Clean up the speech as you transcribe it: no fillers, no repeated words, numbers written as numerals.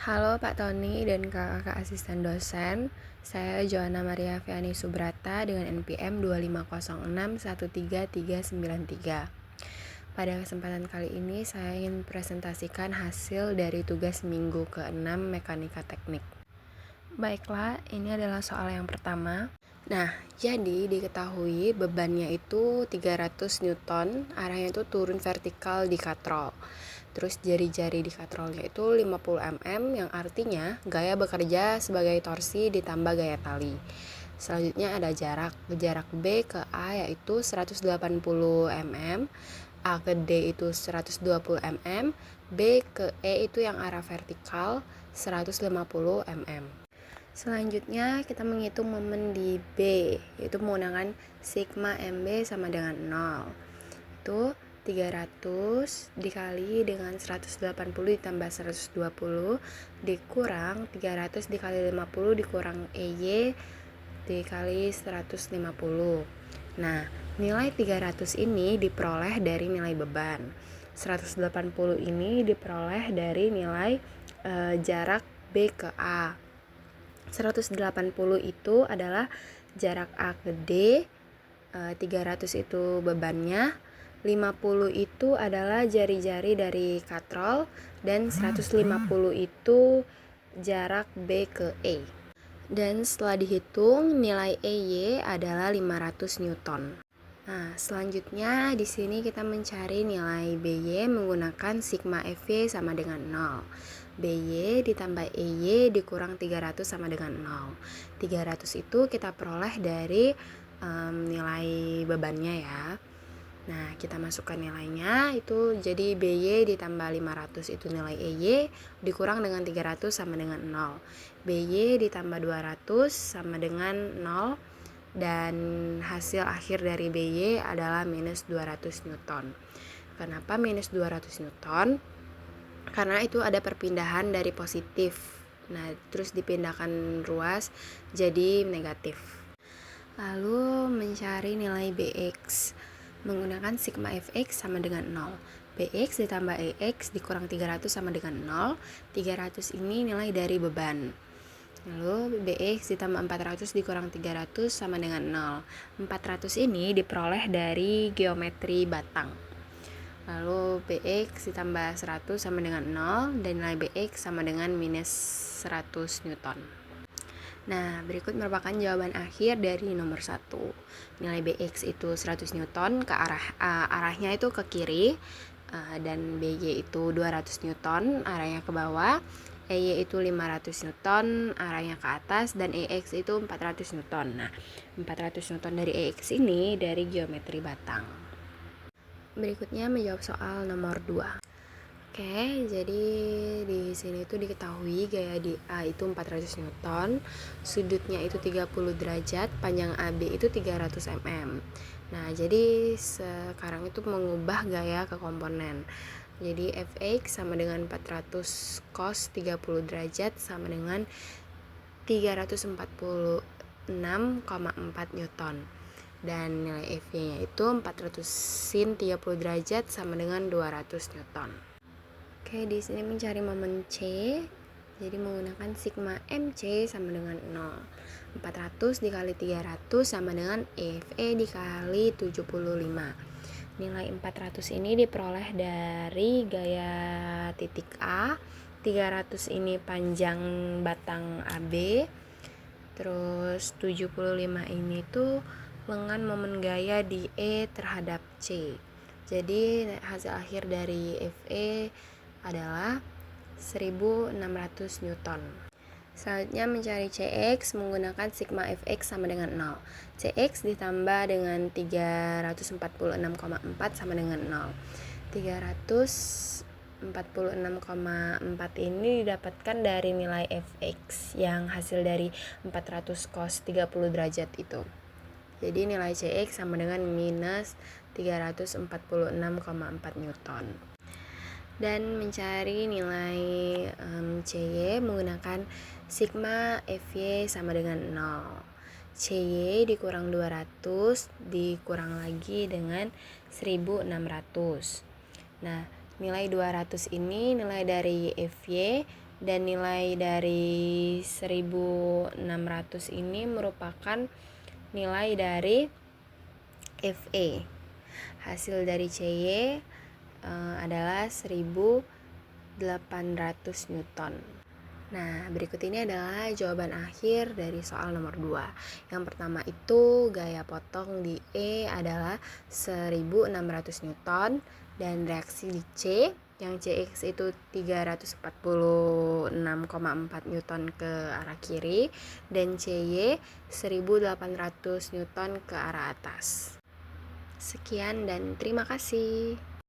Halo Pak Tony dan kakak asisten dosen. Saya Joanna Maria Fiani Subrata dengan NPM 250613393. Pada kesempatan kali ini saya ingin presentasikan hasil dari tugas minggu ke-6 Mekanika Teknik. Baiklah, ini adalah soal yang pertama. Nah, jadi diketahui bebannya itu 300 Newton, arahnya itu turun vertikal di katrol. Terus jari-jari di katrolnya itu 50 mm, yang artinya gaya bekerja sebagai torsi ditambah gaya tali. Selanjutnya ada jarak B ke A yaitu 180 mm, A ke D itu 120 mm, B ke E itu yang arah vertikal 150 mm. Selanjutnya kita menghitung momen di B, yaitu menggunakan sigma MB sama dengan 0. Itu 300 dikali dengan 180 ditambah 120 dikurang 300 dikali 50 dikurang EY dikali 150. Nah, nilai 300 ini diperoleh dari nilai beban. 180 ini diperoleh dari nilai jarak B ke A. 180 itu adalah jarak A ke D, 300 itu bebannya, 50 itu adalah jari-jari dari katrol, dan 150 itu jarak B ke E. Dan setelah dihitung, nilai EY adalah 500 Newton. Nah, selanjutnya di sini kita mencari nilai BY menggunakan sigma FY sama dengan 0. BY ditambah EY dikurang 300 sama dengan 0. 300 itu kita peroleh dari nilai bebannya ya. Nah, kita masukkan nilainya itu jadi BY ditambah 500 itu nilai EY dikurang dengan 300 sama dengan 0. BY ditambah 200 sama dengan 0. Dan hasil akhir dari BY adalah minus 200 Newton. Kenapa minus 200 Newton? Karena itu ada perpindahan dari positif. Nah, terus dipindahkan ruas jadi negatif. Lalu mencari nilai BX menggunakan sigma Fx sama dengan 0. BX ditambah EX dikurang 300 sama dengan 0. 300 ini nilai dari beban. Lalu BX ditambah 400 dikurang 300 sama dengan 0. 400 ini diperoleh dari geometri batang. Lalu BX ditambah 100 sama dengan 0 dan nilai BX sama dengan minus 100 Newton. Nah, berikut merupakan jawaban akhir dari nomor 1. Nilai BX itu 100 Newton ke arahnya itu ke kiri, dan BY itu 200 Newton arahnya ke bawah. EY itu 500 Newton arahnya ke atas, dan EX itu 400 Newton. Nah, 400 Newton dari EX ini dari geometri batang. Berikutnya menjawab soal nomor 2. Oke, jadi di sini itu diketahui gaya di A itu 400 Newton, sudutnya itu 30 derajat, panjang AB itu 300 mm. Nah, jadi sekarang itu mengubah gaya ke komponen. Jadi Fx sama dengan 400 cos 30 derajat sama dengan 346,4 Newton. Dan nilai Fy-nya itu 400 sin 30 derajat sama dengan 200 Newton. Oke, di sini mencari momen C. Jadi menggunakan sigma MC sama dengan 0. 400 dikali 300 sama dengan Fe dikali 75. Nilai 400 ini diperoleh dari gaya titik A. 300 ini panjang batang AB. Terus 75 ini tuh lengan momen gaya di E terhadap C. Jadi hasil akhir dari Fe adalah 1600 Newton. Selanjutnya mencari Cx menggunakan sigma Fx sama dengan 0. Cx ditambah dengan 346,4 sama dengan 0. 346,4 ini didapatkan dari nilai Fx yang hasil dari 400 cos 30 derajat itu. Jadi nilai Cx sama dengan minus 346,4 Newton. Dan mencari nilai Cy menggunakan sigma Fy sama dengan 0. Cy dikurang 200 dikurang lagi dengan 1600. Nah, nilai 200 ini nilai dari Fy dan nilai dari 1600 ini merupakan nilai dari FE. Hasil dari CY adalah 1800 Newton. Nah, berikut ini adalah jawaban akhir dari soal nomor 2. Yang pertama itu gaya potong di E adalah 1600 Newton dan reaksi di C yang CX itu 346,4 Newton ke arah kiri dan CY 1800 Newton ke arah atas. Sekian dan terima kasih.